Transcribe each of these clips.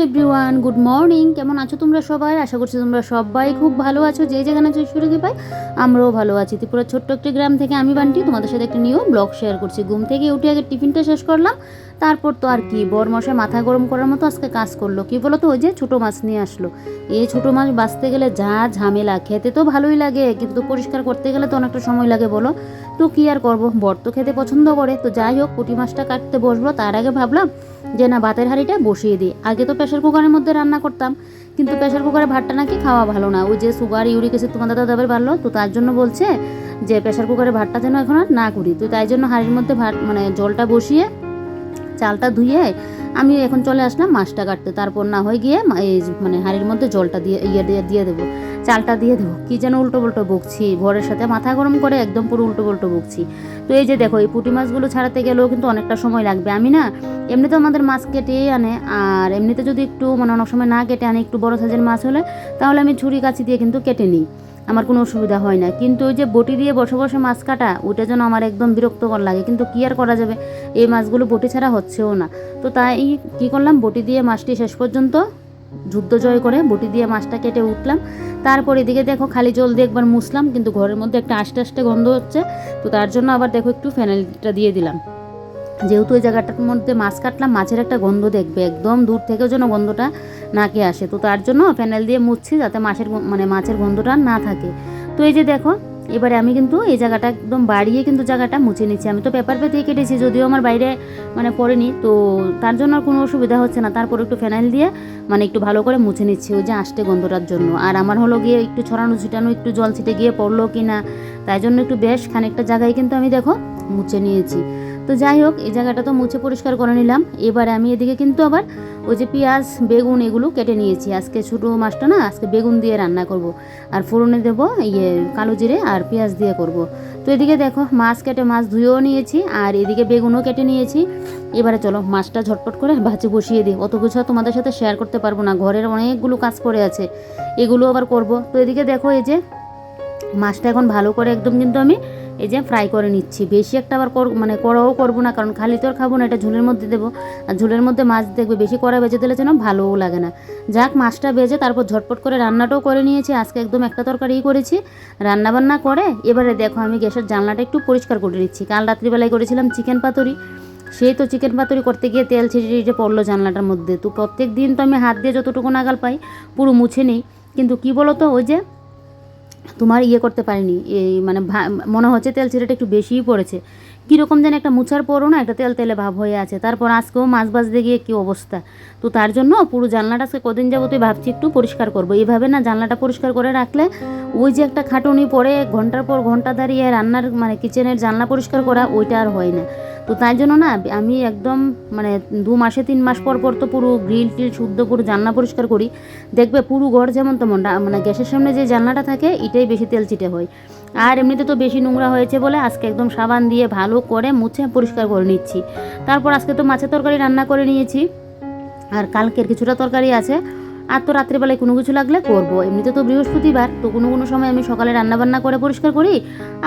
Everyone, good morning. কেমন আছো তোমরা সবাই? আশা করছি তোমরা সবাই খুব ভালো আছো। যে যেখানে আছো সুরকি পাই, আমরাও ভালো আছি। ত্রিপুরার ছোট্ট একটি গ্রাম থেকে আমি বান্টি তোমাদের সাথে একটা নিউ ব্লগ শেয়ার করছি। ঘুম থেকে উঠে আগে টিফিনটা শেষ করলাম, তারপর তো আর কি বরমশাই মাথা গরম করার মতো আজকে কাজ করলো। কি বলো তো, ওই যে ছোটো মাছ নিয়ে আসলো। এই ছোটো মাছ বাঁচতে গেলে যা ঝামেলা, খেতে তো ভালোই লাগে কিন্তু পরিষ্কার করতে গেলে তো অনেকটা সময় লাগে বলো। তো কী আর করবো, বর তো খেতে পছন্দ করে। তো যাই হোক, পুঁটি মাছটা কাটতে বসবো তার আগে ভাবলাম যে না, ভাতের হাঁড়িটা বসিয়ে দিই। আগে তো প্রেশার কুকারের মধ্যে রান্না করতাম, কিন্তু প্রেশার কুকারে ভাতটা নাকি খাওয়া ভালো না। ওই যে সুগার ইউরিক অ্যাসিড তোমার দাদাবার বাড়লো, তো তার জন্য বলছে যে প্রেশার কুকারে ভাতটা যেন এখন আর না করি। তো তাই জন্য হাঁড়ির মধ্যে ভাত মানে জলটা বসিয়ে চালটা ধুয়ে আমি এখন চলে আসলাম মাছটা কাটতে। তারপর না হয়ে গিয়ে এই মানে হাঁড়ির মধ্যে জলটা দিয়ে দিয়ে দেবো, চালটা দিয়ে দেবো। কী যেন উল্টো পাল্টো বকছি, ভোরের সাথে মাথা গরম করে একদম পুরো উল্টো পাল্টো বকছি। তো এই যে দেখো, এই পুঁটি মাছগুলো ছাড়াতে গেলেও কিন্তু অনেকটা সময় লাগবে। আমি না এমনিতে আমাদের মাছ কেটেই আনে, আর এমনিতে যদি একটু মানে অনেক সময় না কেটে আনে, একটু বড় সাইজের মাছ হলে তাহলে আমি ছুরি কাছি দিয়ে কিন্তু কেটে নিই, আমার কোনো অসুবিধা হয় না। কিন্তু ওই যে বটি দিয়ে বসে বসে মাছ কাটা, ওইটা যেন আমার একদম বিরক্তকর লাগে। কিন্তু কী আর করা যাবে, এই মাছগুলো বটি ছাড়া হচ্ছেও না। তো তাই কী করলাম, বটি দিয়ে মাছটি শেষ পর্যন্ত যুদ্ধ জয় করে বটি দিয়ে মাছটা কেটে উঠলাম। তারপর এদিকে দেখো খালি জল দিয়ে একবার মুছলাম, কিন্তু ঘরের মধ্যে একটা আস্তে আস্তে গন্ধ হচ্ছে। তো তার জন্য আবার দেখো একটু ফেনাইলটা দিয়ে দিলাম। যেহেতু ওই জায়গাটার মধ্যে মাছ কাটলাম, মাছের একটা গন্ধ দেখবে, একদম দূর থেকেও যেন গন্ধটা নাকে আসে। তো তার জন্য ফেনাইল দিয়ে মুছছি, যাতে মাছের গন্ধটা না থাকে। তো এই যে দেখো, এবারে আমি কিন্তু এই জায়গাটা একদম বাড়িয়ে কিন্তু জায়গাটা মুছে নিচ্ছি। আমি তো পেপার পেতেই কেটেছি, যদিও আমার বাইরে মানে পড়েনি, তো তার জন্য আর কোনো অসুবিধা হচ্ছে না। তারপর একটু ফেনাইল দিয়ে মানে একটু ভালো করে মুছে নিচ্ছি ওই যে আষ্টে গন্ধটার জন্য। আর আমার হলো গিয়ে একটু ছড়ানো ছিটানো একটু জল ছিটে গিয়ে পড়লো কি না, তাই জন্য একটু বেশ খানিকটা জায়গায় কিন্তু আমি দেখো মুছে নিয়েছি। তো যাই হোক, এই জায়গাটা তো মুছে পরিষ্কার করে নিলাম। এবারে আমি এদিকে কিন্তু আবার ওই যে পেঁয়াজ বেগুন এগুলো কেটে নিয়েছি। আজকে ছোটো মাছটা না আজকে বেগুন দিয়ে রান্না করব, আর ফোড়নে দেবো কালো জিরে আর পেঁয়াজ দিয়ে করব। তো এদিকে দেখো মাছ কেটে মাছ ধুয়েও নিয়েছি, আর এদিকে বেগুনও কেটে নিয়েছি। এবারে চলো মাছটা ঝটপট করে ভাজে বসিয়ে দিই। অত কিছু তোমাদের সাথে শেয়ার করতে পারবো না, ঘরের অনেকগুলো কাজ করে আছে, এগুলো আবার করব। তো এদিকে দেখো এই যে মাছটা এখন ভালো করে একদম কিন্তু আমি এই যে ফ্রাই করে নিচ্ছি। বেশি একটা আবার মানে কড়াও করবো না, কারণ খালি তো আর খাবো না, এটা ঝোলের মধ্যে দেবো। আর ঝোলের মধ্যে মাছ দেখবে বেশি কড়া ভেজে দিলে যেন ভালোও লাগে না। যাক, মাছটা ভেজে তারপর ঝটপট করে রান্নাটাও করে নিয়েছি। আজকে একদম একটা তরকারিই করেছি রান্নাবান্না করে। এবারে দেখো আমি গ্যাসের জানলাটা একটু পরিষ্কার করে নিচ্ছি। কাল রাত্রিবেলায় করেছিলাম চিকেন পাতুরি, সেই তো চিকেন পাতুরি করতে গিয়ে তেল ছিটে পড়লো জানলাটার মধ্যে। তো প্রত্যেক দিন তো আমি হাত দিয়ে যতটুকু নাগাল পাই পুরো মুছে নিই, কিন্তু কি বলো তো, ওই যে তোমার করতে পারিনি, এই মানে মনে হচ্ছে তেল ছিটাটা একটু বেশিই পড়েছে। কীরকম যেন একটা মুছার পরও না একটা তেল তেলে ভাব হয়ে আছে। তারপর আজকেও মাছ ভাজতে গিয়ে কী অবস্থা। তো তার জন্য পুরো জানলাটা আজকে কদিন যাবতই ভাবছি একটু পরিষ্কার করবো। এইভাবে না জানলাটা পরিষ্কার করে রাখলে ওই যে একটা খাটুনি পরে ঘন্টার পর ঘন্টা দাঁড়িয়ে রান্নার মানে কিচেনের জানলা পরিষ্কার করা, ওইটা আর হয় না। তো তাই জন্য না আমি একদম মানে 2 মাসে 3 মাস পর পর তো পুরো গ্রিল টিল শুদ্ধ পুরো জানলা পরিষ্কার করি। দেখবে পুরো ঘর যেমন তেমন, মানে গ্যাসের সামনে যে জানলাটা থাকে এটাই বেশি তেল চিটে হয়। আর এমনিতে তো বেশি নোংরা হয়েছে বলে আজকে একদম সাবান দিয়ে ভালো করে মুছে পরিষ্কার করে নিচ্ছি। তারপর আজকে তো মাছের তরকারি রান্না করে নিয়েছি, আর কালকের কিছুটা তরকারি আছে। আর তো রাত্রিবেলায় কোনো কিছু লাগলে করবো। এমনিতে তো বৃহস্পতিবার, তো কোনো সময় আমি সকালে রান্নাবান্না করে পরিষ্কার করি,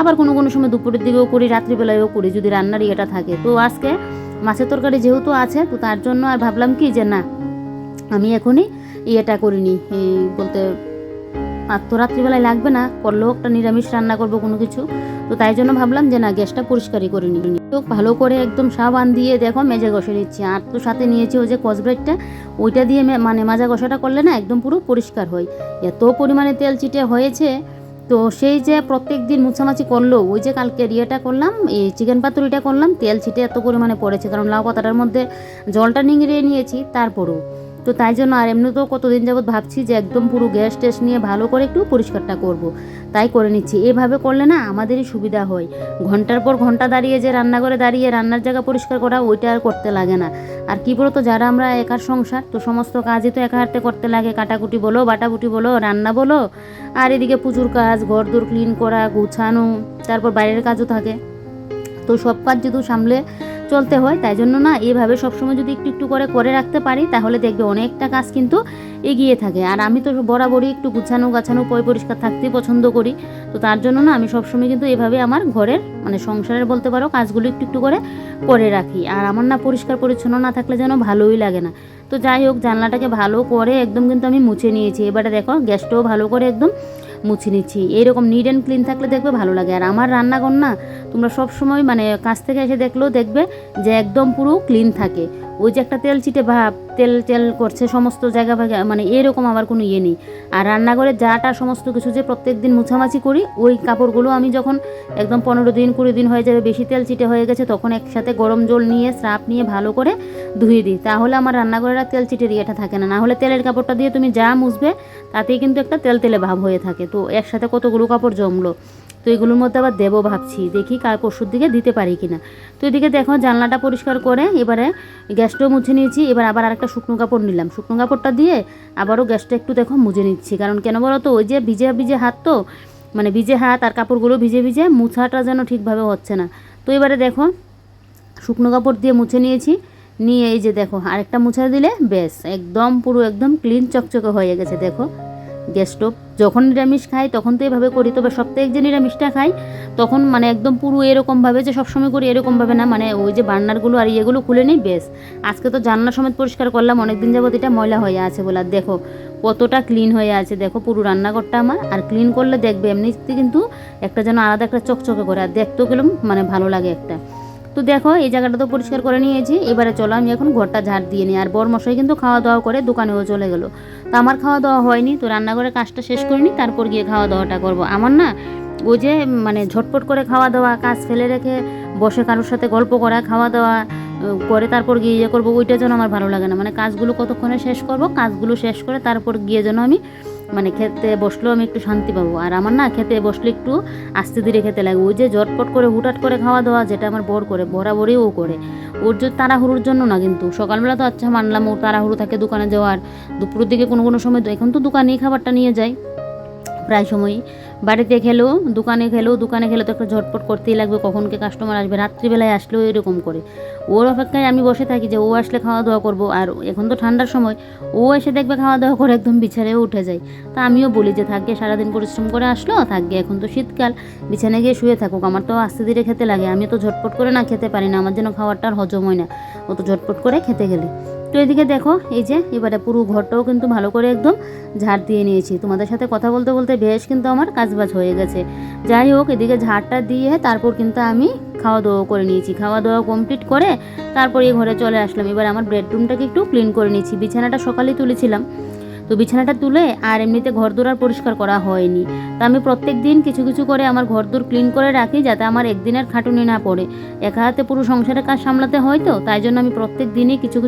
আবার কোনো সময় দুপুরের দিকেও করি, রাত্রিবেলায়ও করি যদি রান্নার ইয়েটা থাকে। তো আজকে মাছের তরকারি যেহেতু আছে, তো তার জন্য আর ভাবলাম কি যে না, আমি এখনই ইয়েটা করিনি, বলতে আর তো রাত্রিবেলায় লাগবে না, করলেও একটা নিরামিষ রান্না করবো কোনো কিছু। তো তাই জন্য ভাবলাম যে না, গ্যাসটা পরিষ্কারই করে নিই। তো ভালো করে একদম সাবান দিয়ে দেখো মেজে ঘষে নিচ্ছি। আর তো সাথে নিয়েছি ওই যে কসব্রাইটটা, ওইটা দিয়ে মানে মাজা ঘষাটা করলে না একদম পুরো পরিষ্কার হয়। এত পরিমাণে তেল চিটে হয়েছে। তো সেই যে প্রত্যেক দিন মুছামাছি করলো, ওই যে কালকে ইয়েটা করলাম, এই চিকেন পাতুরিটা করলাম, তেল ছিটে এত পরিমাণে পড়েছে, কারণ লাউ পাতাটার মধ্যে জলটা নিংড়িয়ে নিয়েছি তারপরও। তো তাই জন্য আর এমনি তো কতদিন যাবত ভাবছি যে একদম পুরো গ্যাস টেস নিয়ে ভালো করে একটু পরিষ্কারটা করব, তাই করে নিচ্ছি। এভাবে করলে না আমাদেরই সুবিধা হয়। ঘন্টার পর ঘন্টা দাঁড়িয়ে যে রান্নাঘরে দাঁড়িয়ে রান্নার জায়গা পরিষ্কার করা, ওইটা আর করতে লাগে না। আর কী বলতো, যারা আমরা একার সংসার, তো সমস্ত কাজই তো একা হাতে করতে লাগে, কাটাকুটি বলো বাটাকুটি বলো রান্না বলো, আর এদিকে পুজোর কাজ, ঘর দোর ক্লিন করা গুছানো, তারপর বাইরের কাজও থাকে। তো সব কাজ যেহেতু সামলে চলতে হয়। তাই জন্য না এইভাবে সবসময় যদি একটু একটু করে রাখতে পারি তাহলে দেখবে অনেকটা কাজ কিন্তু এগিয়ে থাকে। আর আমি তো বরাবরই একটু গুছানো পরিষ্কার থাকতেই পছন্দ করি। তো তার জন্য না আমি সবসময় কিন্তু এভাবে আমার ঘরের মানে সংসারের বলতে পারো কাজগুলো একটু একটু করে রাখি। আর আমার না পরিষ্কার পরিচ্ছন্ন না থাকলে যেন ভালোই লাগে না। তো যাই হোক, জানলাটাকে ভালো করে একদম কিন্তু আমি মুছে নিয়েছি। এবারে দেখো গ্যাসটাও ভালো করে একদম মুছে নিচ্ছি। এইরকম নিট অ্যান্ড ক্লিন থাকলে দেখবে ভালো লাগে। আর আমার রান্নাঘর না তোমরা সব সময় মানে কাছ থেকে এসে দেখলেও দেখবে যে একদম পুরো ক্লিন থাকে। ওই যে একটা তেল চিটে ভাব, তেল করছে সমস্ত জায়গা মানে এরকম আমার কোনো ইয়ে নেই। আর রান্নাঘরে যাটা সমস্ত কিছু যে প্রত্যেক দিন মুছামাছি করি, ওই কাপড়গুলো আমি যখন একদম 15 দিন 20 দিন হয়ে যাবে, বেশি তেল চিটে হয়ে গেছে, তখন একসাথে গরম জল নিয়ে স্রাপ নিয়ে ভালো করে ধুয়ে দিই। তাহলে আমার রান্নাঘরের আর তেল চিটের ইয়েটা থাকে না। নাহলে তেলের কাপড়টা দিয়ে তুমি যা মুছবে তাতেই কিন্তু একটা তেলে ভাব হয়ে থাকে। তো একসাথে কতগুলো কাপড় জমলো। তো এগুলোর মধ্যে আবার দেবো ভাবছি, দেখি কাল পরশুর দিকে দিতে পারি কিনা। তো এদিকে দেখো জানলাটা পরিষ্কার করে এবারে গ্যাসটাও মুছে নিয়েছি। এবার আবার আরেকটা শুকনো কাপড় নিলাম, শুকনো কাপড়টা দিয়ে আবারও গ্যাসটা একটু দেখো মুছে নিচ্ছি। কারণ কেন বলো তো, ওই যে ভিজে হাত, তো মানে ভিজে হাত আর কাপড়গুলো ভিজে মুছাটা যেন ঠিকভাবে হচ্ছে না। তো এবারে দেখো শুকনো কাপড় দিয়ে মুছে নিয়েছি। নিয়ে এই যে দেখো আরেকটা মুছা দিলে ব্যাস একদম পুরো একদম ক্লিন চকচকে হয়ে গেছে। দেখো গ্যাস স্টোভ যখন নিরামিষ খাই তখন তো এইভাবে করি, তবে সপ্তাহে যে নিরামিষটা খাই তখন মানে একদম পুরো এরকমভাবে যে সবসময় করি এরকমভাবে না, মানে ওই যে বার্নারগুলো আর ইয়েগুলো খুলে নিই বেশ। আজকে তো জানলা সমেত পরিষ্কার করলাম, অনেকদিন যাবত এটা ময়লা হয়ে আছে বলে। আর দেখো কতটা ক্লিন হয়ে আছে, দেখো পুরো রান্নাঘরটা আমার। আর ক্লিন করলে দেখবে এমনিতে কিন্তু একটা যেন আলাদা একটা চকচকে করে, আর দেখতেও গেলাম মানে ভালো লাগে একটা। তো দেখো এই জায়গাটা তো পরিষ্কার করে নিয়েছি। এবারে চলো আমি এখন ঘরটা ঝাড় দিয়ে নিই। আর বরমশাই কিন্তু খাওয়া দাওয়া করে দোকানেও চলে গেল। তো আমার খাওয়া দাওয়া হয়নি, তো রান্নাঘরের কাজটা শেষ করিনি, তারপর গিয়ে খাওয়া দাওয়াটা করবো। আমার না ওই যে মানে ঝটপট করে খাওয়া দাওয়া, কাজ ফেলে রেখে বসে কারোর সাথে গল্প করা, খাওয়া দাওয়া করে তারপর গিয়ে ইয়ে করবো, ওইটা যেন আমার ভালো লাগে না। মানে কাজগুলো কতক্ষণে শেষ করব, কাজগুলো শেষ করে তারপর গিয়ে যেন আমি মানে খেতে বসলেও আমি একটু শান্তি পাবো। আর আমার না খেতে বসলে একটু আস্তে ধীরে খেতে লাগে। ওই যে ঝটপট করে হুটহাট করে খাওয়া দাওয়া, যেটা আমার বর করে, বরাবরই ও করে। ওর যে তাড়াহুড়োর জন্য না, কিন্তু সকালবেলা তো আচ্ছা মানলাম ওর তাড়াহুড়ো থাকে দোকানে যাওয়ার, দুপুরের দিকে কোনো সময় এখন তো দোকানেই খাবারটা নিয়ে যায় প্রায় সময়ই। বাড়িতে খেলেও দোকানে খেলেও তো একটা ঝটপট করতেই লাগবে, কখন কে কাস্টমার আসবে। রাত্রিবেলায় আসলেও এরকম করে। ওর অপেক্ষায় আমি বসে থাকি যে ও আসলে খাওয়া দাওয়া করবো। আর এখন তো ঠান্ডার সময়, ও এসে দেখবে খাওয়া দাওয়া করে একদম বিছানায় উঠে যায়। তা আমিও বলি যে থাকবে, সারাদিন পরিশ্রম করে আসলো, থাকবে এখন তো শীতকাল, বিছানায় গিয়ে শুয়ে থাকুক। আমার তো আস্তে ধীরে খেতে লাগে, আমি তো ঝটপট করে না খেতে পারি না, আমার যেন খাবারটা আর হজম হয় না ও তো ঝটপট করে খেতে গেলে। তো এদিকে দেখো এই যে এবারে পুরো ঘরটাও কিন্তু ভালো করে একদম ঝাড় দিয়ে নিয়েছি। তোমাদের সাথে কথা বলতে বলতে বেশ কিন্তু আমার কাজবাজ হয়ে গেছে। যাই হোক, এদিকে ঝাড়টা দিয়ে তারপর কিন্তু আমি খাওয়া দাওয়া করে নিয়েছি। খাওয়া দাওয়া কমপ্লিট করে তারপর এই ঘরে চলে আসলাম। এবার আমার বেডরুমটাকে একটু ক্লিন করে নিয়েছি। বিছানাটা সকালেই তুলেছিলাম, তো বিছানাটা তুলে আর এমনিতে ঘরদোর আর পরিষ্কার করা হয়নি। তো আমি প্রত্যেক দিন কিছু করে আমার ঘরদোর ক্লিন করে রাখি, যাতে আমার একদিনের খাটুনি না পড়ে। একা হাতে পুরো সংসারের কাজ সামলাতে হয়, তো তাই জন্য আমি প্রত্যেক দিনই কিছু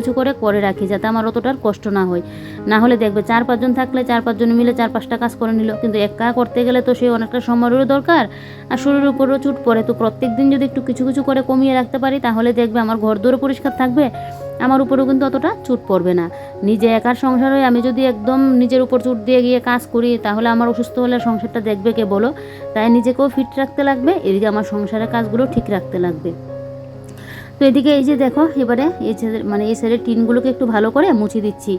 করে রাখি, যাতে আমার অতটার কষ্ট না হয়। না হলে দেখবে 4-5 জন থাকলে 4-5 জন মিলে 4-5টা কাজ করে নিল, কিন্তু একা করতে গেলে তো সেই অনেকটা সময়েরও দরকার, আর শরীরের উপরও চুট পড়ে। তো প্রত্যেক দিন যদি একটু কিছু করে কমিয়ে রাখতে পারি, তাহলে দেখবে আমার ঘরদোরও পরিষ্কার থাকবে, আমার উপরেও কিন্তু অতটা চুট পড়বে না। নিজে একার সংসারে আমি যদি একদম নিজের উপর চুট দিয়ে গিয়ে কাজ করি, তাহলে আমার অসুস্থ হলে সংসারটা দেখবে কে বলো। তাই নিজেকেও ফিট রাখতে লাগবে, এদিকে আমার সংসারের কাজগুলো ঠিক রাখতে লাগবে। তো এদিকে এই যে দেখো এবারে এই সাইডের টিনগুলোকে একটু ভালো করে মুছে দিচ্ছি।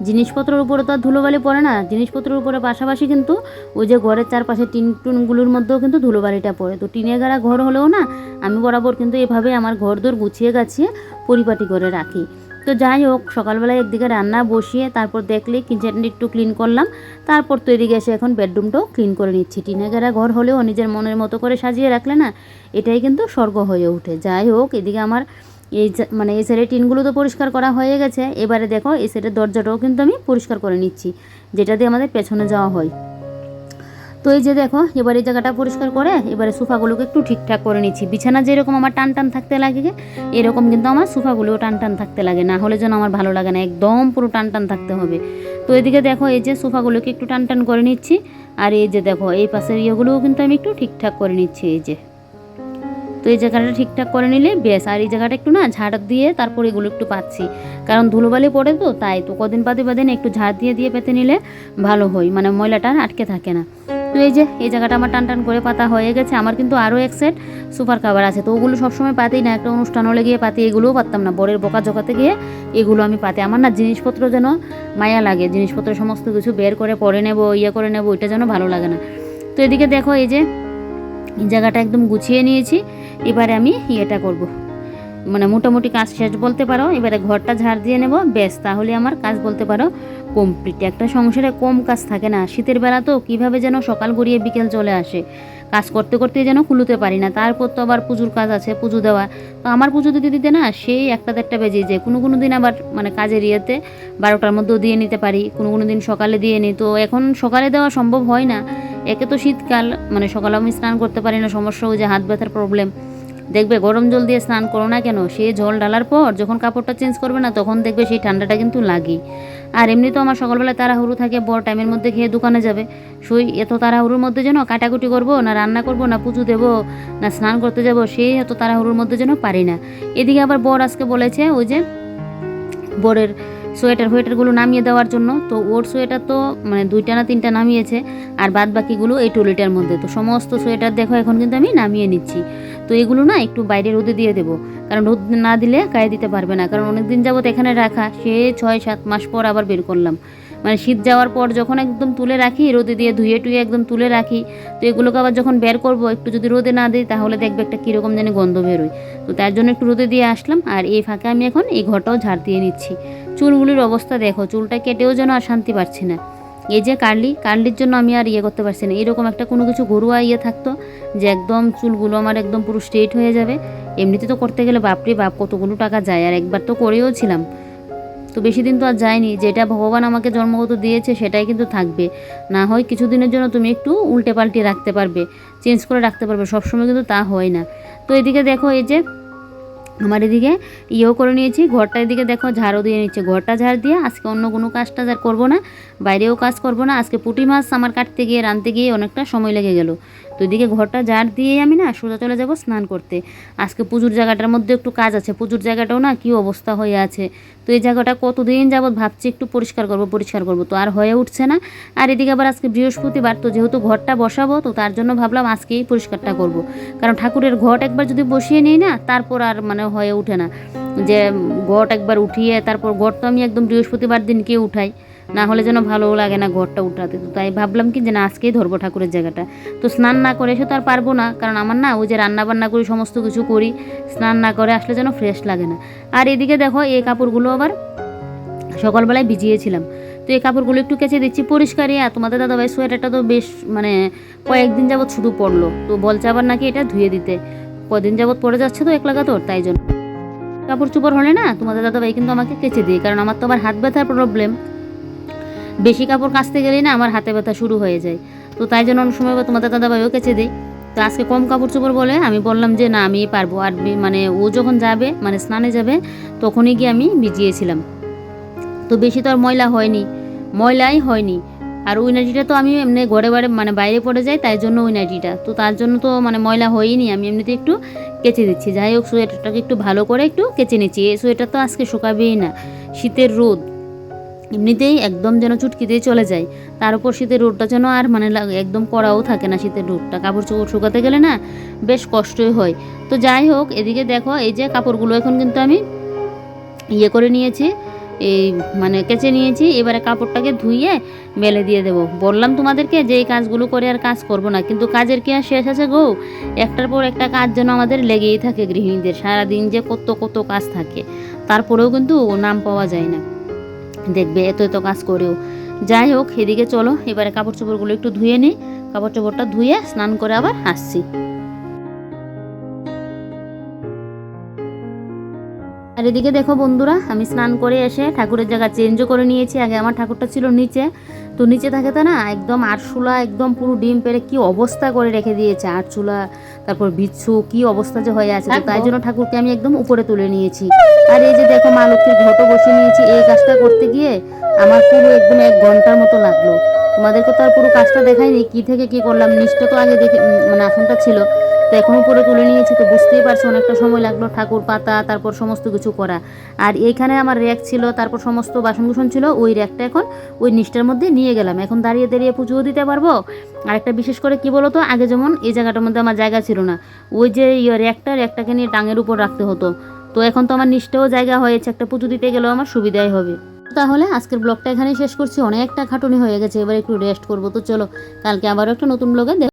জিনিসপত্রের উপরে তো আর ধুলোবালি পড়ে না, জিনিসপত্রের উপরে পাশাপাশি কিন্তু ওই যে ঘরের চারপাশে টিনগুলোর মধ্যেও কিন্তু ধুলোবালিটা পড়ে। তো টিনের গাড়া ঘর হলেও না আমি বরাবর কিন্তু এভাবে আমার ঘরদোর গুছিয়ে গাছিয়ে পরিপাটি করে রাখি। তো যাই হোক, সকালবেলায় একদিকে রান্না বসিয়ে তারপর দেখলে কিচেনটা একটু ক্লিন করলাম, তারপর তো এদিকে এসে এখন বেডরুমটাও ক্লিন করে নিচ্ছি। টিনের গাড়া ঘর হলেও নিজের মনের মতো করে সাজিয়ে রাখলে না এটাই কিন্তু স্বর্গ হয়ে ওঠে। যাই হোক, এদিকে আমার এই সাইডের টিনগুলো তো পরিষ্কার করা হয়ে গেছে। এবারে দেখো এই সাইডের দরজাটাও কিন্তু আমি পরিষ্কার করে নিচ্ছি, যেটা দিয়ে আমাদের পেছনে যাওয়া হয়। তো এই যে দেখো এবার এই জায়গাটা পরিষ্কার করে এবারে সোফাগুলোকে একটু ঠিকঠাক করে নিচ্ছি। বিছানা যেরকম আমার টান থাকতে লাগে, এরকম কিন্তু আমার সোফাগুলোও টান থাকতে লাগে, না হলে যেন আমার ভালো লাগে না, একদম পুরো টান থাকতে হবে। তো এদিকে দেখো এই যে সোফাগুলোকে একটু টান করে নিচ্ছি। আর এই যে দেখো এই পাশের ইয়েগুলোও কিন্তু আমি একটু ঠিকঠাক করে নিচ্ছি। এই যে তো এই জায়গাটা ঠিকঠাক করে নিলে বেশ। আর এই জায়গাটা একটু না ঝাড় দিয়ে তারপর এগুলো একটু পাচ্ছি, কারণ ধুলোবালি পড়ে তো, তাই তো কদিন বাদে একটু ঝাড় দিয়ে পেতে নিলে ভালো হয়, মানে ময়লাটা আটকে থাকে না। তো এই যে এই জায়গাটা আমার টান টান করে পাতা হয়ে গেছে। আমার কিন্তু আরও এক সেট সুপার কাভার আছে, তো ওগুলো সবসময় পাতেই না, একটা অনুষ্ঠান হলে গিয়ে পাতি, এগুলোও পারতাম না, বরের বকা জোকাতে গিয়ে এগুলো আমি পাতে। আমার না জিনিসপত্র যেন মায়া লাগে, জিনিসপত্র সমস্ত কিছু বের করে পরে নেব, ইয়ে করে নেব, ওইটা যেন ভালো লাগে না। তো এদিকে দেখো এই যে এই জায়গাটা একদম গুছিয়ে নিয়েছি। এবারে আমি ইয়েটা করব, মানে মোটামুটি কাজ শেষ বলতে পারো। এবারে ঘরটা ঝাড় দিয়ে নেব, ব্যাস, তাহলে আমার কাজ বলতে পারো কমপ্লিট। একটা সংসারে কম কাজ থাকে না, শীতের বেলা তো কীভাবে যেন সকাল গড়িয়ে বিকেল চলে আসে, কাজ করতে করতে যেন কুলোতে পারি না। তারপর তো আবার পুজোর কাজ আছে, পুজো দেওয়া, তো আমার পুজো দিতে দিতে না সেই 1টা-1:30 বেজে যায়। কোনো দিন আবার মানে কাজের ইয়েতে 12টার মধ্যেও দিয়ে নিতে পারি, কোনো দিন সকালে দিয়ে নিই। তো এখন সকালে দেওয়া সম্ভব হয় না, একে তো শীতকাল, মানে সকালে আমি স্নান করতে পারি না, সমস্যা ওই যে হাত ব্যথার প্রবলেম। দেখবে গরম জল দিয়ে স্নান করো না কেন, সে জল ঢালার পর যখন কাপড়টা চেঞ্জ করবে না, তখন দেখবে সেই ঠান্ডাটা কিন্তু লাগে। আর এমনি তো আমার সকালবেলা তাড়াহুড়ো থাকে, বড় টাইমের মধ্যে খেয়ে দোকানে যাবে, সেই এত তাড়াহুড়োর মধ্যে যেন কাটাকুটি করবো না, রান্না করবো না, পুজো দেবো না, স্নান করতে যাবো, সেই এত তাড়াহুড়োর মধ্যে যেন পারি না। এদিকে আবার বর আজকে বলেছে ওই যে বরের সোয়েটারগুলো নামিয়ে দেওয়ার জন্য, তো ওর সোয়েটার তো মানে 2টা না 3টা নামিয়েছে, আর বাদ বাকিগুলো এই টুলিটার মধ্যে। তো সমস্ত সোয়েটার দেখো এখন কিন্তু আমি নামিয়ে নিচ্ছি। তো এগুলো না একটু বাইরে রোদে দিয়ে দেবো, কারণ রোদ না দিলে গায়ে দিতে পারবে না, কারণ অনেক দিন যাবত এখানে রাখা, সে 6-7 মাস পর আবার বের করলাম, মানে শীত যাওয়ার পর যখন একদম তুলে রাখি, রোদে দিয়ে ধুয়ে টুয়ে একদম তুলে রাখি। তো এগুলোকে আবার যখন বের করবো, একটু যদি রোদে না দিই তাহলে দেখবে একটা কীরকম জানি গন্ধ বেরোয়। তো তার জন্য একটু রোদে দিয়ে আসলাম, আর এই ফাঁকে আমি এখন এই ঘরটাও ঝাড় দিয়ে নিচ্ছি। চুলগুলির অবস্থা দেখো, চুলটা কেটেও যেন আর শান্তি পাচ্ছি না। এই যে কার্লির জন্য আমি আর ইয়ে করতে পারছি না, এরকম একটা কোনো কিছু ঘরোয়া ইয়ে থাকতো যে একদম চুলগুলো আমার একদম পুরো স্ট্রেট হয়ে যাবে। এমনিতে তো করতে গেলে বাপরে বাপ কতগুলো টাকা যায়, আর একবার তো করেও ছিলাম, তো বেশি দিন তো আর যায়নি। যেটা ভগবান আমাকে জন্মগত দিয়েছে সেটাই কিন্তু থাকবে, না হয় কিছুদিনের জন্য তুমি একটু উল্টে পাল্টে রাখতে পারবে, চেঞ্জ করে রাখতে পারবে, সবসময় কিন্তু তা হয় না। তো এদিকে দেখো এই যে আমার এদিকে ইয়েও করে নিয়েছি, ঘরটা এদিকে দেখো ঝাড়ও দিয়ে নিচ্ছে। ঘরটা ঝাড় দিয়ে আজকে অন্য কোনো কাজটা আর করবো না, বাইরেও কাজ করবো না। আজকে পুঁটি মাছ আমার কাটতে গিয়ে রাঁধতে গিয়ে অনেকটা সময় লেগে গেল। তো এদিকে ঘরটা ঝাড় দিয়েই আমি না সোজা চলে যাব স্নান করতে। আজকে পুজোর জায়গাটার মধ্যে একটু কাজ আছে, পুজোর জায়গাটাও না কী অবস্থা হয়ে আছে। তো এই জায়গাটা কতদিন যাবত ভাবছি একটু পরিষ্কার করবো, তো আর হয়ে উঠছে না। আর এদিকে আবার আজকে বৃহস্পতিবার, তো যেহেতু ঘরটা বসাবো, তো তার জন্য ভাবলাম আজকেই পরিষ্কারটা করব, কারণ ঠাকুরের ঘট একবার যদি বসিয়ে নিই না, তারপর আর মানে হয়ে ওঠে না যে ঘট একবার উঠিয়ে তারপর ঘট তো আমি একদম বৃহস্পতিবার দিনকে উঠাই, না হলে যেন ভালো লাগে না ঘরটা উঠাতে। তো তাই ভাবলাম কি যে না আজকেই ধরবো ঠাকুরের জায়গাটা। তো স্নান না করে এসে তো আর পারবো না, কারণ আমার না ওই যে রান্না বান্না করি, সমস্ত কিছু করি, স্নান না করে আসলে যেন ফ্রেশ লাগে না। আর এদিকে দেখো এই কাপড়গুলো আবার সকালবেলায় ভিজিয়েছিলাম, তো এই কাপড়গুলো একটু কেচে দিচ্ছি পরিষ্কারই। আর তোমাদের দাদাভাই সোয়েটারটা তো বেশ মানে কয়েকদিন যাবৎ শুধু পড়লো, তো বলছে আবার নাকি এটা ধুয়ে দিতে, কদিন যাবৎ পড়ে যাচ্ছে তো একলাগাতর, তাই জন্য কাপড় চোপড় হলে না তোমাদের দাদাভাই কিন্তু আমাকে কেচে দিই, কারণ আমার তো আবার হাত ব্যথার প্রবলেম, বেশি কাপড় কাচতে গেলেই না আমার হাতে ব্যথা শুরু হয়ে যায়। তো তাই জন্য অনেক সময় তোমাদের দাদাভাইও কেচে দিই। তো আজকে কম কাপড় চোপড় বলে আমি বললাম যে না আমি পারবো, আর মানে ও যখন যাবে মানে স্নানে যাবে তখনই গিয়ে আমি ভিজিয়েছিলাম, তো বেশি তো আর ময়লাই হয়নি। আর ওই নাইটিটা তো আমি এমনি ঘরে মানে বাইরে পড়ে যাই, তাই জন্য ওই নাইটিটা, তো তার জন্য তো মানে ময়লা হয়নি, আমি এমনিতে একটু কেচে দিচ্ছি। যাই হোক সোয়েটারটাকে একটু ভালো করে একটু কেচে নিচ্ছি। এই সোয়েটার তো আজকে শুকাবেই না, শীতের রোদ এমনিতেই একদম যেন চুটকিতেই চলে যায়, তার উপর শীতের রোদটা যেন আর মানে একদম কড়াও থাকে না, শীতের রোদটা কাপড় চোপড় শুকাতে গেলে না বেশ কষ্টই হয়। তো যাই হোক এদিকে দেখো এই যে কাপড়গুলো এখন কিন্তু আমি ইয়ে করে নিয়েছি, এই মানে কেচে নিয়েছি। এবারে কাপড়টাকে ধুইয়ে মেলে দিয়ে দেবো। বললাম তোমাদেরকে যে এই কাজগুলো করে আর কাজ করব না, কিন্তু কাজের কি আর শেষ আছে গো, একটার পর একটা কাজ যেন আমাদের লেগেই থাকে গৃহিণীদের, সারাদিন যে কত কাজ থাকে, তারপরেও কিন্তু নাম পাওয়া যায় না, দেখবে এত কাজ করেও। যাই হোক এদিকে চলো এবারে কাপড় চোপড়গুলো একটু ধুয়ে নিই, কাপড় চোপড়টা ধুয়ে স্নান করে আবার আসছি। আর এদিকে দেখো বন্ধুরা, আমি স্নান করে এসে ঠাকুরের জায়গা চেঞ্জও করে নিয়েছি। আগে আমার ঠাকুরটা ছিল নিচে, তো নিচে থাকে তা না একদম আরশোলা একদম পুরো ডিম পেড়ে কি অবস্থা করে রেখে দিয়েছে, আরশোলা তারপর বিচ্ছু কি অবস্থা যে হয়ে আছে, তো তাই জন্য ঠাকুরকে আমি একদম উপরে তুলে নিয়েছি। আর এই যে দেখো মা লক্ষ্মীর ঘটও বসে নিয়েছি। এই কাজটা করতে গিয়ে আমার পুরো একদম 1 ঘন্টার মতো লাগলো। তো তোমাদেরকে তো আর পুরো কাজটা দেখাইনি, কী থেকে কী করলাম। নিচটা তো আগে দেখে মানে আসনটা ছিল, তো এখন উপরে তুলে নিয়েছি, তো বুঝতেই পারছো অনেকটা সময় লাগলো ঠাকুর পাতা তারপর সমস্ত কিছু করা। আর এইখানে আমার র্যাক ছিল, তারপর সমস্ত বাসনকুসন ছিল, ওই র্যাকটা এখন ওই নিচটার মধ্যে নিয়ে গেলাম। এখন দাঁড়িয়ে দাঁড়িয়ে পুজোও দিতে পারবো। আর একটা বিশেষ করে কি বলো তো, আগে যেমন এই জায়গাটার মধ্যে আমার জায়গা ছিল না, ওই যে র্যাকটাকে নিয়ে টাঙের উপর রাখতে হতো। তো এখন তো আমার নিচটাও জায়গা হয়েছে, একটা পুজো দিতে গেলেও আমার সুবিধাই হবে। তাহলে আজকের ব্লগটা এখানেই শেষ করছি, অনেকটা খাটুনি হয়ে গেছে, এবার একটু রেস্ট করবো। তো চলো, কালকে আবারও একটা নতুন ব্লগে